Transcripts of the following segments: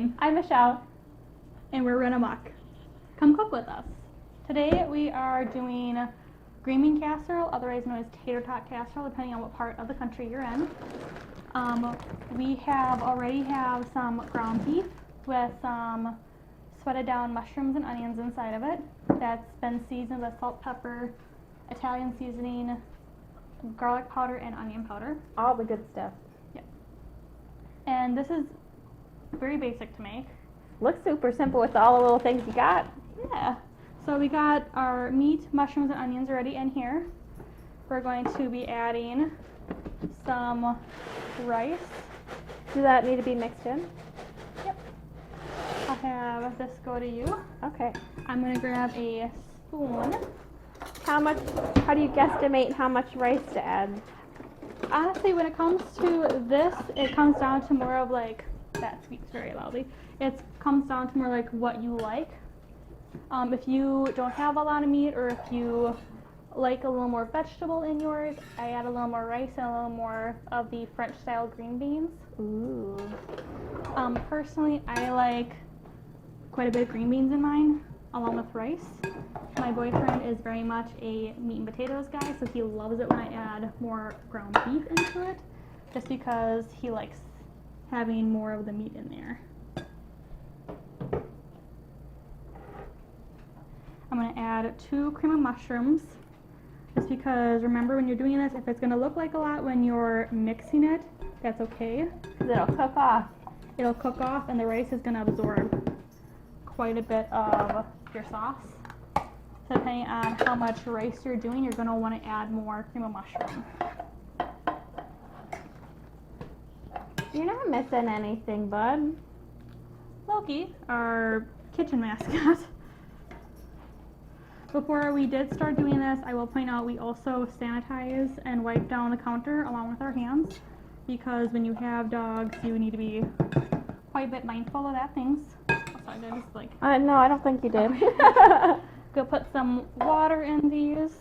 Kristine. I'm Michelle. And we're Run Amok. Come cook with us. Today we are doing green bean casserole, otherwise known as Tater Tot Casserole, depending on what part of the country you're in. We already have some ground beef with some sweated down mushrooms and onions inside of it. That's been seasoned with salt, pepper, Italian seasoning, garlic powder, and onion powder. All the good stuff. Yep. And this is very basic to make. Looks super simple with all the little things you got. Yeah. So we got our meat, mushrooms, and onions already in here. We're going to be adding some rice. Does that need to be mixed in? Yep. I'll have this go to you. Okay. I'm going to grab a spoon. How do you guesstimate how much rice to add? Honestly, when it comes to this, it comes down to more of like, that speaks very loudly, it comes down to more like what you like. If you don't have a lot of meat, or if you like a little more vegetable in yours, I add a little more rice and a little more of the French style green beans. Ooh. Personally, I like quite a bit of green beans in mine, along with rice. My boyfriend is very much a meat and potatoes guy, so he loves it when I add more ground beef into it, just because he likes having more of the meat in there. I'm going to add 2 cream of mushrooms, just because remember when you're doing this, if it's going to look like a lot when you're mixing it, that's okay. Because it'll cook off. It'll cook off and the rice is going to absorb quite a bit of your sauce. So depending on how much rice you're doing, you're going to want to add more cream of mushroom. You're not missing anything, bud. Loki, our kitchen mascot. Before we did start doing this, I will point out we also sanitize and wipe down the counter along with our hands, because when you have dogs, you need to be quite a bit mindful of that things. Oh, sorry, did I just like... No, I don't think you did. Okay. Go put some water in these.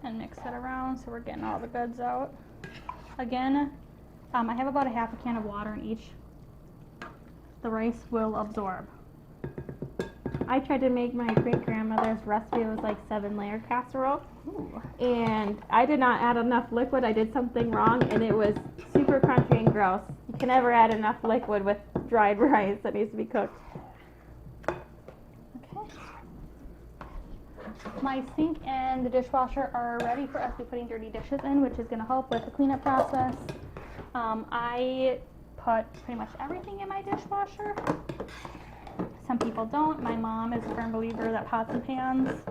And mix it around so we're getting all the goods out. Again, I have about a half a can of water in each. The rice will absorb. I tried to make my great-grandmother's recipe. It was like 7-layer casserole. Ooh. And I did not add enough liquid. I did something wrong, and it was super crunchy and gross. You can never add enough liquid with dried rice that needs to be cooked. My sink and the dishwasher are ready for us to be putting dirty dishes in, which is going to help with the cleanup process. I put pretty much everything in my dishwasher. Some people don't. My mom is a firm believer that pots and pans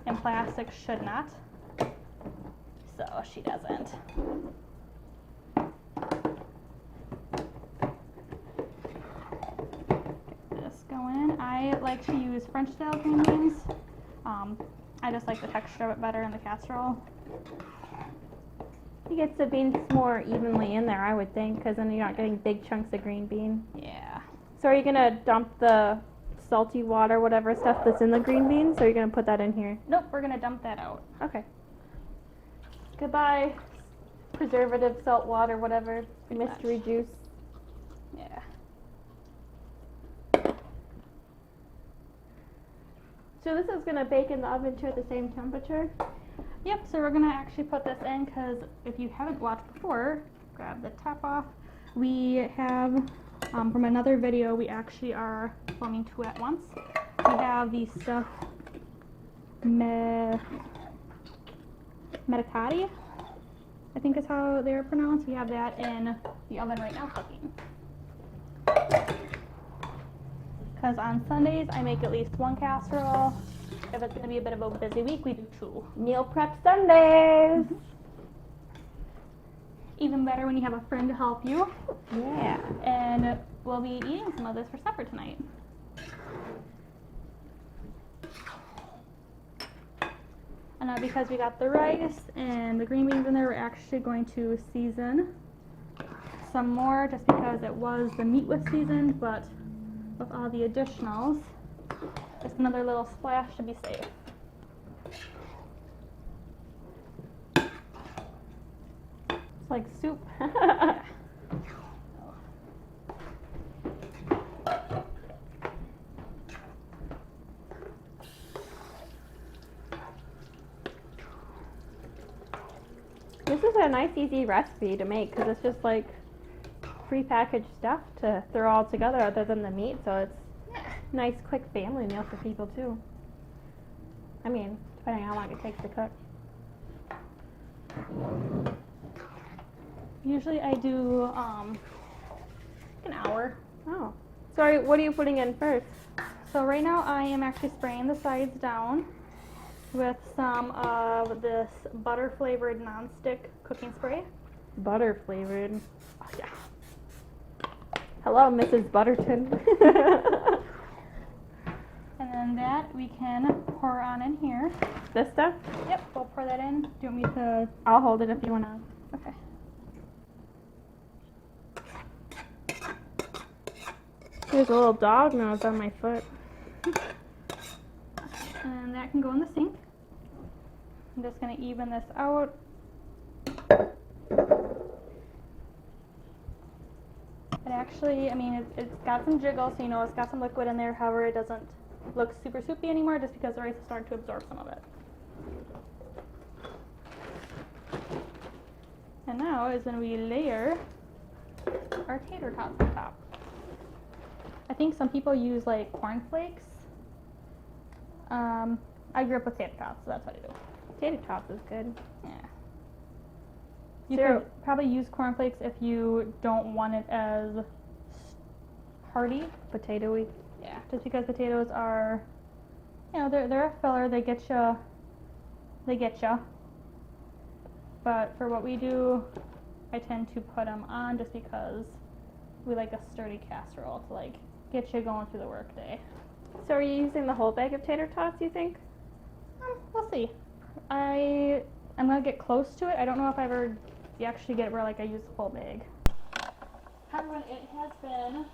and plastic should not. So she doesn't. Get this going. I like to use French style green beans. I just like the texture of it better in the casserole. You get the beans more evenly in there, I would think, because then you're not getting big chunks of green bean. Yeah. So are you going to dump the salty water, whatever stuff that's in the green beans, or are you going to put that in here? Nope, we're going to dump that out. Okay. Goodbye, preservative, salt water, whatever, mystery juice. Yeah. So this is going to bake in the oven too at the same temperature? Yep, so we're going to actually put this in, because if you haven't watched before, grab the top off. We have, from another video, we actually are filming 2 at once. We have the stuffed manicotti, I think is how they're pronounced. We have that in the oven right now cooking. Because on Sundays, I make at least 1 casserole. If it's going to be a bit of a busy week, we do 2. Meal prep Sundays! Even better when you have a friend to help you. Yeah. And we'll be eating some of this for supper tonight. And now because we got the rice and the green beans in there, we're actually going to season some more, just because it was the meat was seasoned, but with all the additionals, just another little splash to be safe. like soup. This is a nice, easy recipe to make because it's just like prepackaged stuff to throw all together other than the meat, so it's a nice, quick family meal for people too. I mean, depending on how long it takes to cook. Usually I do an hour. Oh. Sorry, what are you putting in first? So right now I am actually spraying the sides down with some of this butter flavored non-stick cooking spray. Butter flavored. Oh yeah. Hello, Mrs. Butterton. And then that we can pour on in here. This stuff? Yep, we'll pour that in. Do you want me to? I'll hold it if you want to. Okay. There's a little dog nose on my foot. And that can go in the sink. I'm just going to even this out. It actually, I mean, it's got some jiggle, so you know it's got some liquid in there. However, it doesn't look super soupy anymore just because the rice is starting to absorb some of it. And now is when we layer our tater tots on top. I think some people use like corn flakes. I grew up with tater tots, so that's what I do. Tater tots is good. Yeah. You So- could probably use corn flakes if you don't want it as hearty. Potatoey. Yeah. Just because potatoes are, you know, they're a filler. They get you. They get you. But for what we do, I tend to put them on just because we like a sturdy casserole to like get you going through the workday. So are you using the whole bag of tater tots, you think? We'll see. I'm gonna get close to it. I don't know if I ever actually get where like I use the whole bag. Hi everyone, it has been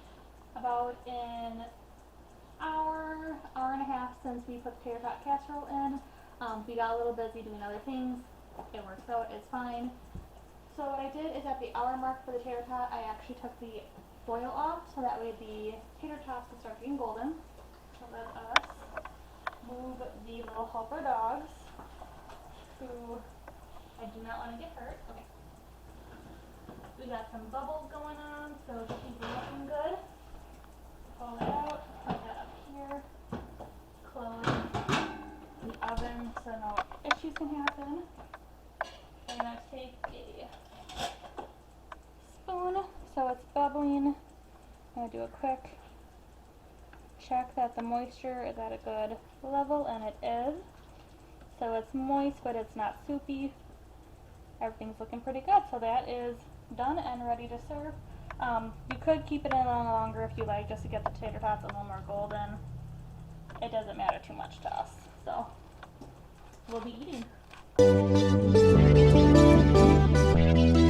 about an hour and a half since we put the Tater Tot Casserole in. We got a little busy doing other things. It works out, it's fine. So what I did is at the hour mark for the tater tot, I actually took the foil off so that way the tater tots will start getting golden. So let us move the little helper dogs who I do not want to get hurt. Okay. We got some bubbles going on, so this is looking good. Pull it out, put that up here, close the oven so no issues can happen. I'm going to take a spoon so it's bubbling. I'm going to do a quick check that the moisture is at a good level, and it is. So it's moist, but it's not soupy. Everything's looking pretty good, so that is done and ready to serve. You could keep it in a little longer if you like, just to get the tater tots a little more golden. It doesn't matter too much to us, so we'll be eating.